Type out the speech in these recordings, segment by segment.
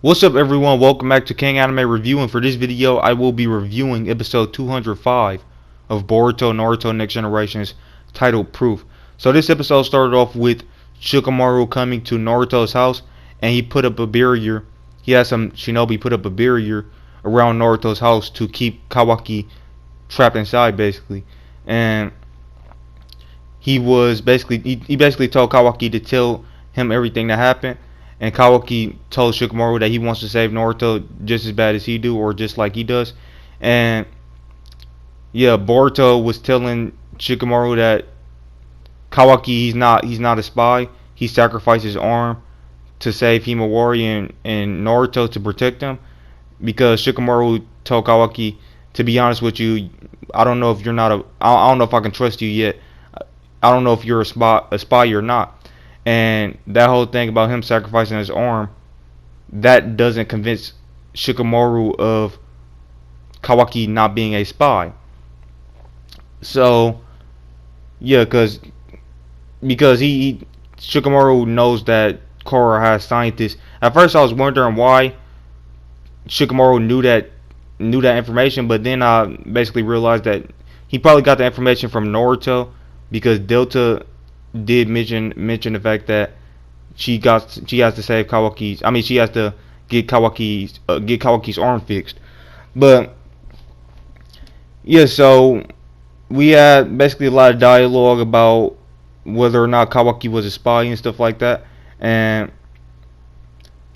What's up everyone, welcome back to King Anime Review, and for this video I will be reviewing episode 205 of Boruto Naruto Next Generations, titled Proof. So this episode started off with Shikamaru coming to Naruto's house, and he put up a barrier. He had some shinobi put up a barrier around Naruto's house to keep Kawaki trapped inside basically. And he basically told Kawaki to tell him everything that happened. And Kawaki told Shikamaru that he wants to save Naruto just as bad as he do, or just like he does. And yeah, Boruto was telling Shikamaru that Kawaki he's not a spy. He sacrificed his arm to save Himawari and Naruto to protect him, because Shikamaru told Kawaki, to be honest with you, I don't know if you're not I don't know if I can trust you yet. I don't know if you're a spy or not. And that whole thing about him sacrificing his arm, that doesn't convince Shikamaru of Kawaki not being a spy. So yeah, because Shikamaru knows that Korra has scientists. At first I was wondering why Shikamaru knew that information, but then I basically realized that he probably got the information from Naruto, because Delta did mention the fact that she has to save Kawaki's. I mean, she has to get Kawaki's arm fixed. But yeah, so we had basically a lot of dialogue about whether or not Kawaki was a spy and stuff like that. And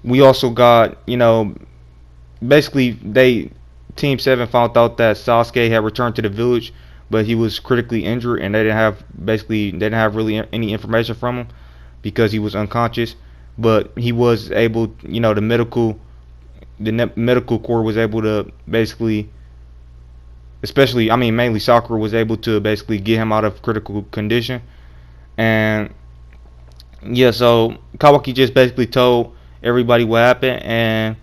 we also got, basically Team 7 found out that Sasuke had returned to the village, but he was critically injured, and they didn't have really any information from him because he was unconscious. But he was able, the medical corps was able to basically, mainly Sakura was able to basically get him out of critical condition. And yeah, so Kawaki just basically told everybody what happened, and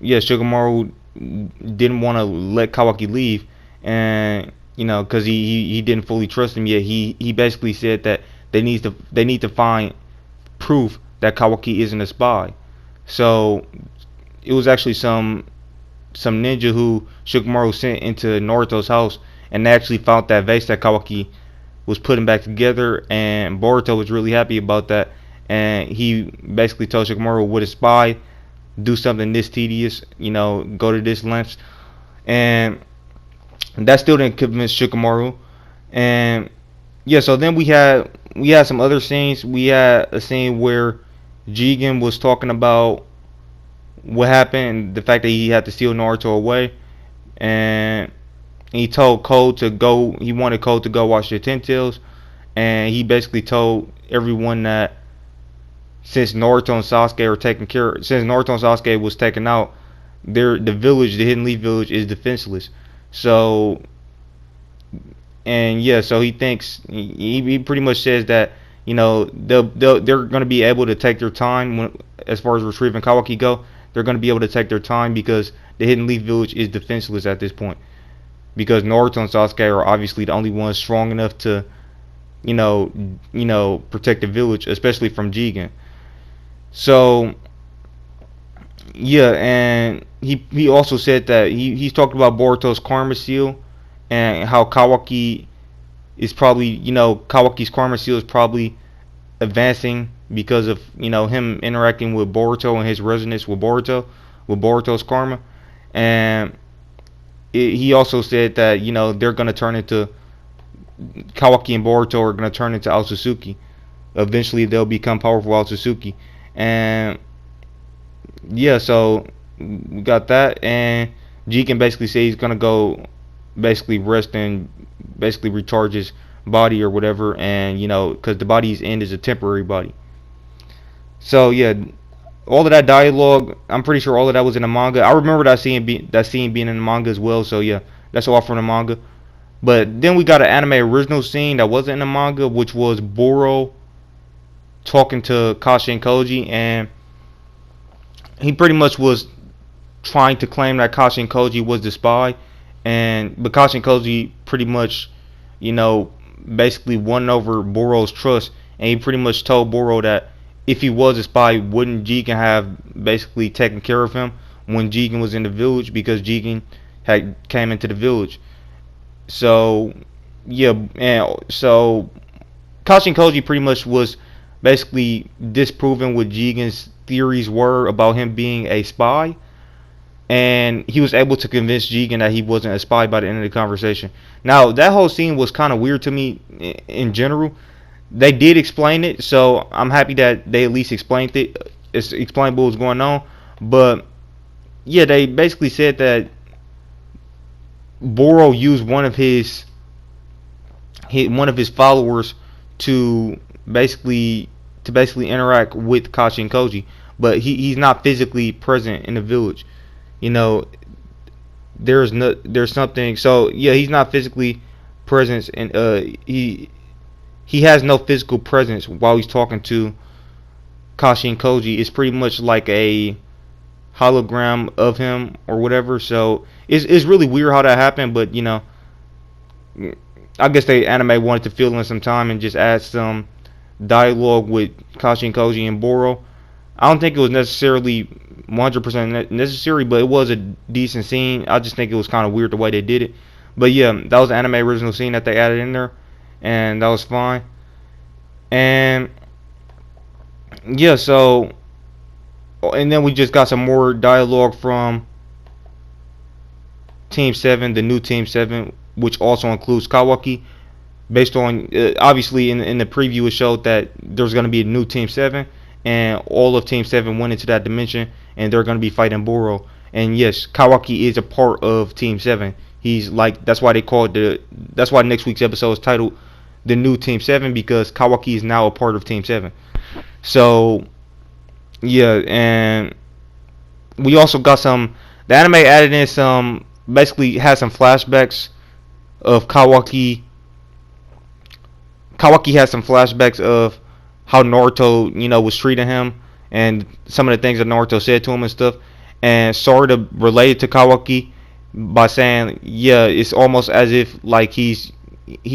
yeah, Shikamaru didn't want to let Kawaki leave, and because he didn't fully trust him yet. He basically said that they need to find proof that Kawaki isn't a spy. So it was actually some ninja who Shikamaru sent into Naruto's house, and they actually found that vase that Kawaki was putting back together, and Boruto was really happy about that. And he basically told Shikamaru, with a spy, do something this tedious, go to this lengths. And that still didn't convince Shikamaru. And yeah, so then we had some other scenes. We had a scene where Jigen was talking about what happened and the fact that he had to steal Naruto away, and he told Cole to go. He wanted Cole to go watch the Ten Tails, and he basically told everyone that since Naruto and Sasuke was taken out, the Hidden Leaf Village, is defenseless. So, and yeah, so he thinks, he pretty much says that they're going to be able to take their time as far as retrieving Kawaki go. They're going to be able to take their time because the Hidden Leaf Village is defenseless at this point, because Naruto and Sasuke are obviously the only ones strong enough to protect the village, especially from Jigen. So yeah, and he also said that he's talked about Boruto's karma seal, and how Kawaki is probably, Kawaki's karma seal is probably advancing because of him interacting with Boruto and his resonance with Boruto's karma. And he also said that they're gonna turn into Kawaki and Boruto are gonna turn into Otsutsuki. Eventually they'll become powerful Otsutsuki. And yeah, so we got that, and Jigen basically said he's gonna go basically rest and basically recharge his body or whatever, and because the body's end is a temporary body. So yeah, all of that dialogue, I'm pretty sure all of that was in the manga. I remember that scene being in the manga as well. So yeah, that's all from the manga. But then we got an anime original scene that wasn't in the manga, which was Boro talking to Kashi and Koji, and he pretty much was trying to claim that Kashi and Koji was the spy, but Kashi and Koji pretty much, basically won over Boro's trust, and he pretty much told Boro that if he was a spy, wouldn't Jigen have basically taken care of him when Jigen was in the village, because Jigen had came into the village? So yeah, and so Kashin Koji pretty much was basically disproving what Jigen's theories were about him being a spy, and he was able to convince Jigen that he wasn't a spy by the end of the conversation. Now that whole scene was kind of weird to me in general. They did explain it, so I'm happy that they at least explained it. It's explained what was going on, but yeah, they basically said that Boro used one of his followers to basically interact with Kashi and Koji, but he's not physically present in the village. You know, there's something. So yeah, he's not physically present, and he has no physical presence while he's talking to Kashi and Koji. It's pretty much like a hologram of him or whatever. So it's really weird how that happened, but I guess they anime wanted to fill in some time and just add some dialogue with Kashi and Koji and Boro. I don't think it was necessarily 100% necessary, but it was a decent scene. I just think it was kind of weird the way they did it. But yeah, that was the anime original scene that they added in there, and that was fine. And yeah, so and then we just got some more dialogue from Team 7, the new Team 7, which also includes Kawaki. Based on, obviously, in the preview, it showed that there's going to be a new Team 7, and all of Team 7 went into that dimension, and they're going to be fighting Boro. And yes, Kawaki is a part of Team 7. He's like, that's why that's why next week's episode is titled The New Team 7, because Kawaki is now a part of Team 7. So, yeah, and we also got the anime added in basically had some flashbacks of Kawaki. Kawaki has some flashbacks of how Naruto, was treating him, and some of the things that Naruto said to him and stuff. And sort of related to Kawaki by saying, yeah, it's almost as if like he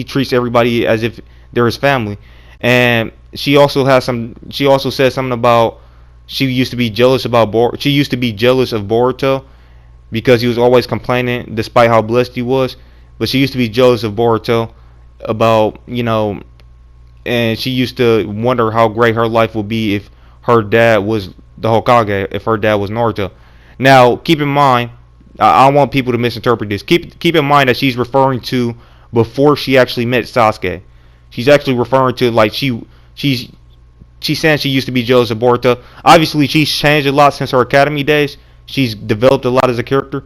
treats everybody as if they're his family. And she also said something about she used to be jealous she used to be jealous of Boruto because he was always complaining despite how blessed he was. But she used to be jealous of Boruto about, and she used to wonder how great her life would be if her dad was the Hokage, if her dad was Naruto. Now, keep in mind, I don't want people to misinterpret this. Keep in mind that she's referring to before she actually met Sasuke. She's actually referring to like she's saying she used to be jealous of Boruto. Obviously, she's changed a lot since her academy days. She's developed a lot as a character,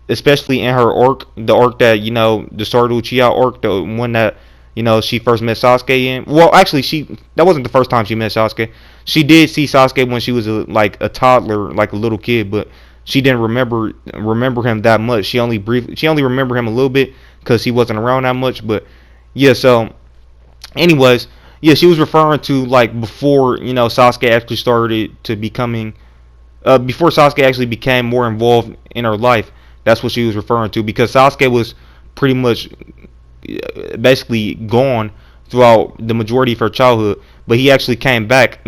especially in her arc, the arc that the Sword Uchiha arc, the one that she first met Sasuke in. Well, actually, that wasn't the first time she met Sasuke. She did see Sasuke when she was a toddler, like a little kid, but she didn't remember him that much. She only remembered him a little bit because he wasn't around that much. But yeah, so anyways, yeah, she was referring to like before Sasuke actually started to becoming before Sasuke actually became more involved in her life. That's what she was referring to, because Sasuke was pretty much basically gone throughout the majority of her childhood, but he actually came back,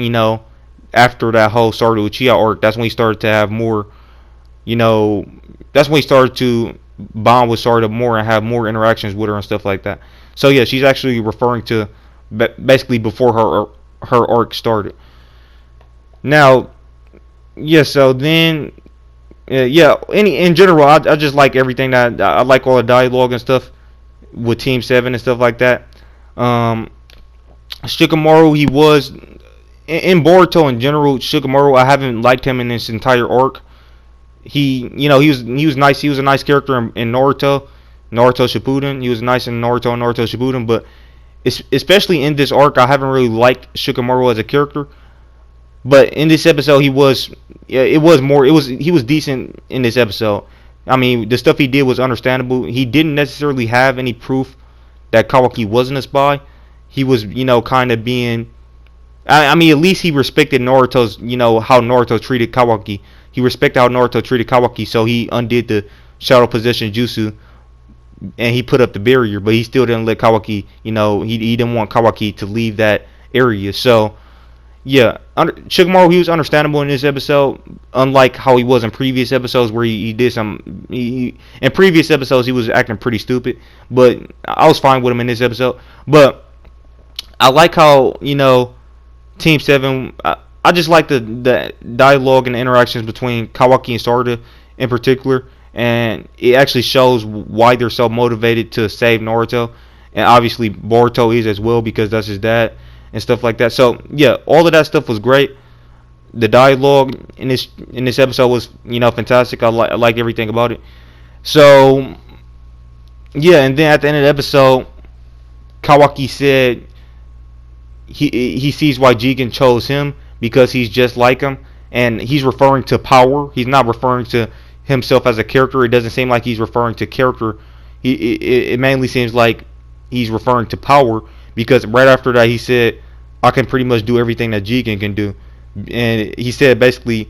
after that whole Sword Uchiha arc. That's when he started to have more, that's when he started to bond with Sarda more and have more interactions with her and stuff like that. So yeah, she's actually referring to basically before her arc started. Now, yeah, so then yeah, in general, I just like everything that I like, all the dialogue and stuff with Team 7 and stuff like that. Shikamaru, he was in Boruto in general. Shikamaru, I haven't liked him in this entire arc. He was nice. He was a nice character in Naruto Shippuden. He was nice in Naruto Shippuden, but especially in this arc, I haven't really liked Shikamaru as a character. But in this episode, he was decent in this episode. I mean, the stuff he did was understandable. He didn't necessarily have any proof that Kawaki wasn't a spy. He was, kind of being. I mean, at least he respected Naruto's, how Naruto treated Kawaki. He respected how Naruto treated Kawaki, so he undid the shadow possession jutsu, and he put up the barrier. But he still didn't let Kawaki, he didn't want Kawaki to leave that area. So Yeah, Shikamaru, he was understandable in this episode, unlike how he was in previous episodes where he did some. In previous episodes, he was acting pretty stupid, but I was fine with him in this episode. But I like how Team Seven. I just like the dialogue and the interactions between Kawaki and Sarada in particular, and it actually shows why they're so motivated to save Naruto, and obviously Boruto is as well because that's his dad and stuff like that. So yeah, all of that stuff was great. The dialogue in this episode was fantastic. I like everything about it. So yeah, and then at the end of the episode, Kawaki said he sees why Jigen chose him because he's just like him, and he's referring to power. He's not referring to himself as a character. It doesn't seem like he's referring to character. It mainly seems like he's referring to power because right after that he said, "I can pretty much do everything that Jigen can do," and he said basically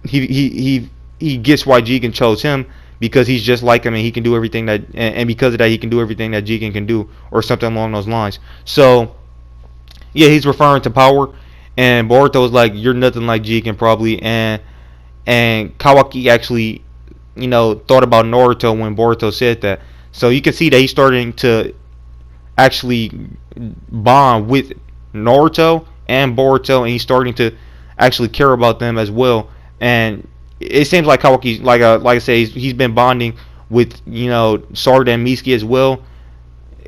he gets why Jigen chose him because he's just like him and he can do everything and because of that he can do everything that Jigen can do or something along those lines. So yeah, he's referring to power, and Boruto was like, "You're nothing like Jigen probably," and Kawaki actually, thought about Naruto when Boruto said that. So you can see that he's starting to actually bond with Naruto and Boruto, and he's starting to actually care about them as well. And it seems like Kawaki, like I say, he's been bonding with Sarada and Mitsuki as well,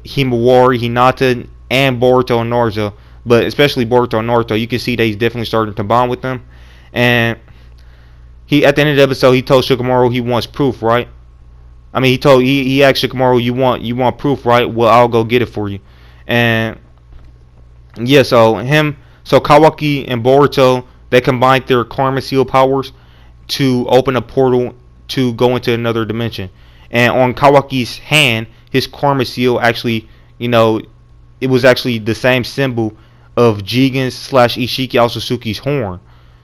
Himawari, Hinata, and Boruto and Naruto. But especially Boruto and Naruto, you can see that he's definitely starting to bond with them. And he at the end of the episode, he told Shikamaru he wants proof, right? I mean, he asked Shikamaru, you want proof, right? Well, I'll go get it for you. And yeah, so Kawaki and Boruto, they combined their Karma Seal powers to open a portal to go into another dimension. And on Kawaki's hand, his Karma Seal actually, it was actually the same symbol of Jigen's / Ishiki Aosusuke's horn.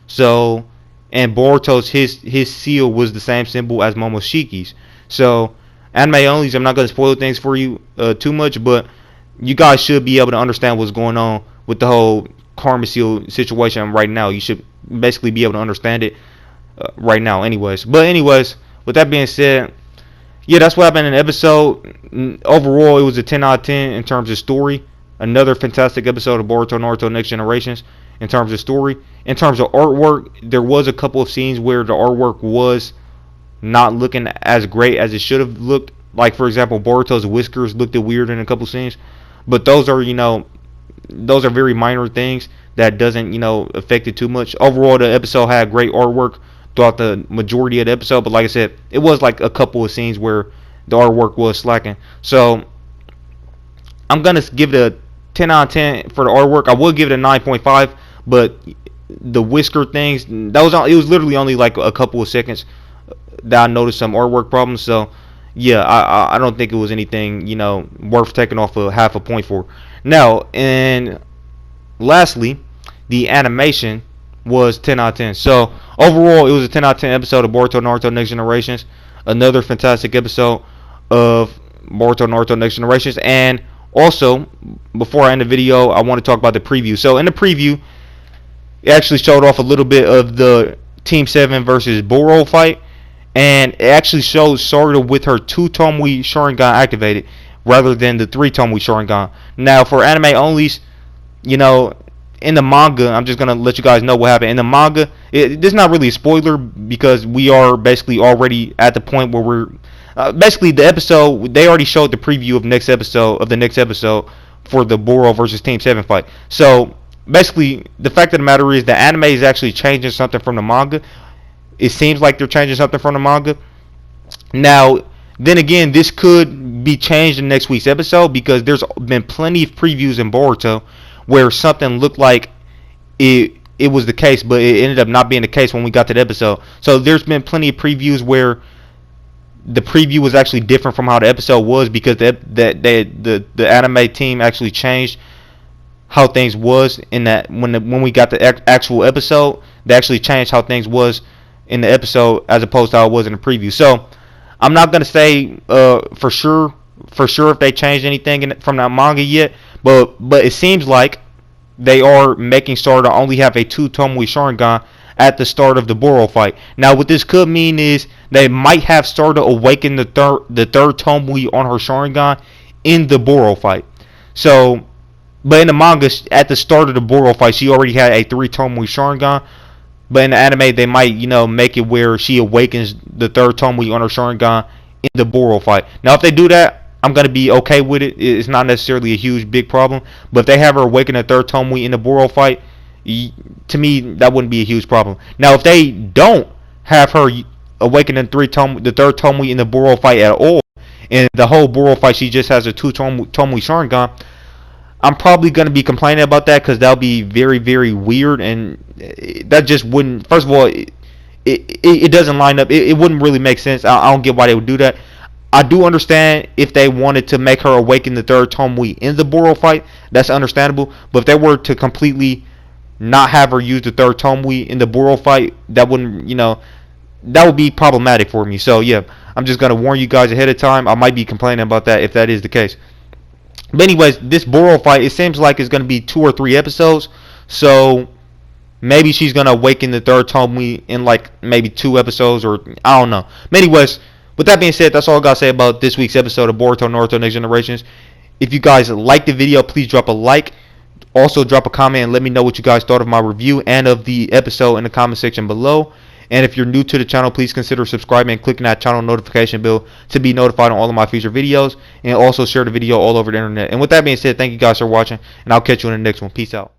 So, and Boruto's his seal was the same symbol as Momoshiki's. So, anime onlys, I'm not going to spoil things for you too much, but you guys should be able to understand what's going on with the whole Karma Seal situation right now. You should basically be able to understand it right now anyways. But anyways, with that being said, yeah, that's what happened in the episode. Overall, it was a 10 out of 10 in terms of story. Another fantastic episode of Boruto Naruto Next Generations in terms of story. In terms of artwork, there was a couple of scenes where the artwork was not looking as great as it should have looked. Like, for example, Boruto's whiskers looked weird in a couple scenes. But those are very minor things that doesn't, affect it too much. Overall, the episode had great artwork throughout the majority of the episode. But like I said, it was like a couple of scenes where the artwork was slacking. So I'm going to give it a 10 out of 10 for the artwork. I would give it a 9.5, but the whisker things, it was literally only like a couple of seconds that I noticed some artwork problems. So yeah, I don't think it was anything worth taking off a half a point for. Now, and lastly, the animation was 10 out of 10. So overall, it was a 10 out of 10 episode of Boruto Naruto Next Generations. Another fantastic episode of Boruto Naruto Next Generations. And also, before I end the video, I want to talk about the preview. So in the preview, it actually showed off a little bit of the Team 7 versus Boro fight. And it actually shows Sarada with her 2 Tomoe Sharingan activated rather than the 3 Tomoe Sharingan. Now, for anime onlys, in the manga, I'm just going to let you guys know what happened. In the manga, this is not really a spoiler because we are basically already at the point where we're... basically, the episode, they already showed the preview of the next episode for the Boro versus Team 7 fight. So, basically, the fact of the matter is the anime is actually changing something from the manga. It seems like they're changing something from the manga. Now, then again, this could be changed in next week's episode because there's been plenty of previews in Boruto where something looked like it was the case, but it ended up not being the case when we got to the episode. So there's been plenty of previews where the preview was actually different from how the episode was because the anime team actually changed how things was in that when we got the actual episode, they actually changed how things was in the episode as opposed to how it was in the preview. So I'm not gonna say for sure if they changed anything from that manga yet, but it seems like they are making Sarada only have a 2 Tomoe Sharingan at the start of the Boro fight. Now, what this could mean is they might have Sarada awaken the third Tomoe on her Sharingan in the Boro fight. So, but in the manga, at the start of the Boro fight, she already had a 3 Tomoe Sharingan. But in the anime, they might, make it where she awakens the third Tomoe on her Sharingan in the Boro fight. Now, if they do that, I'm going to be okay with it. It's not necessarily a huge, big problem. But if they have her awaken the third Tomoe in the Boro fight, to me, that wouldn't be a huge problem. Now, if they don't have her awaken the third Tomoe in the Boro fight at all, and the whole Boro fight, she just has a 2 Tomoe Sharingan, I'm probably going to be complaining about that because that'll be very, very weird, and that just wouldn't. First of all, it doesn't line up. It wouldn't really make sense. I don't get why they would do that. I do understand if they wanted to make her awaken the third Tomoe in the Boro fight. That's understandable. But if they were to completely not have her use the third Tomoe in the Boro fight, that wouldn't, that would be problematic for me. So yeah, I'm just gonna warn you guys ahead of time. I might be complaining about that if that is the case. But anyways, this Boro fight, it seems like it's going to be 2 or 3 episodes. So maybe she's going to awaken the third Tomoe in like maybe 2 episodes, or I don't know. But anyways, with that being said, that's all I got to say about this week's episode of Boruto Naruto Next Generations. If you guys liked the video, please drop a like. Also drop a comment and let me know what you guys thought of my review and of the episode in the comment section below. And if you're new to the channel, please consider subscribing and clicking that channel notification bell to be notified on all of my future videos. And also share the video all over the internet. And with that being said, thank you guys for watching. And I'll catch you in the next one. Peace out.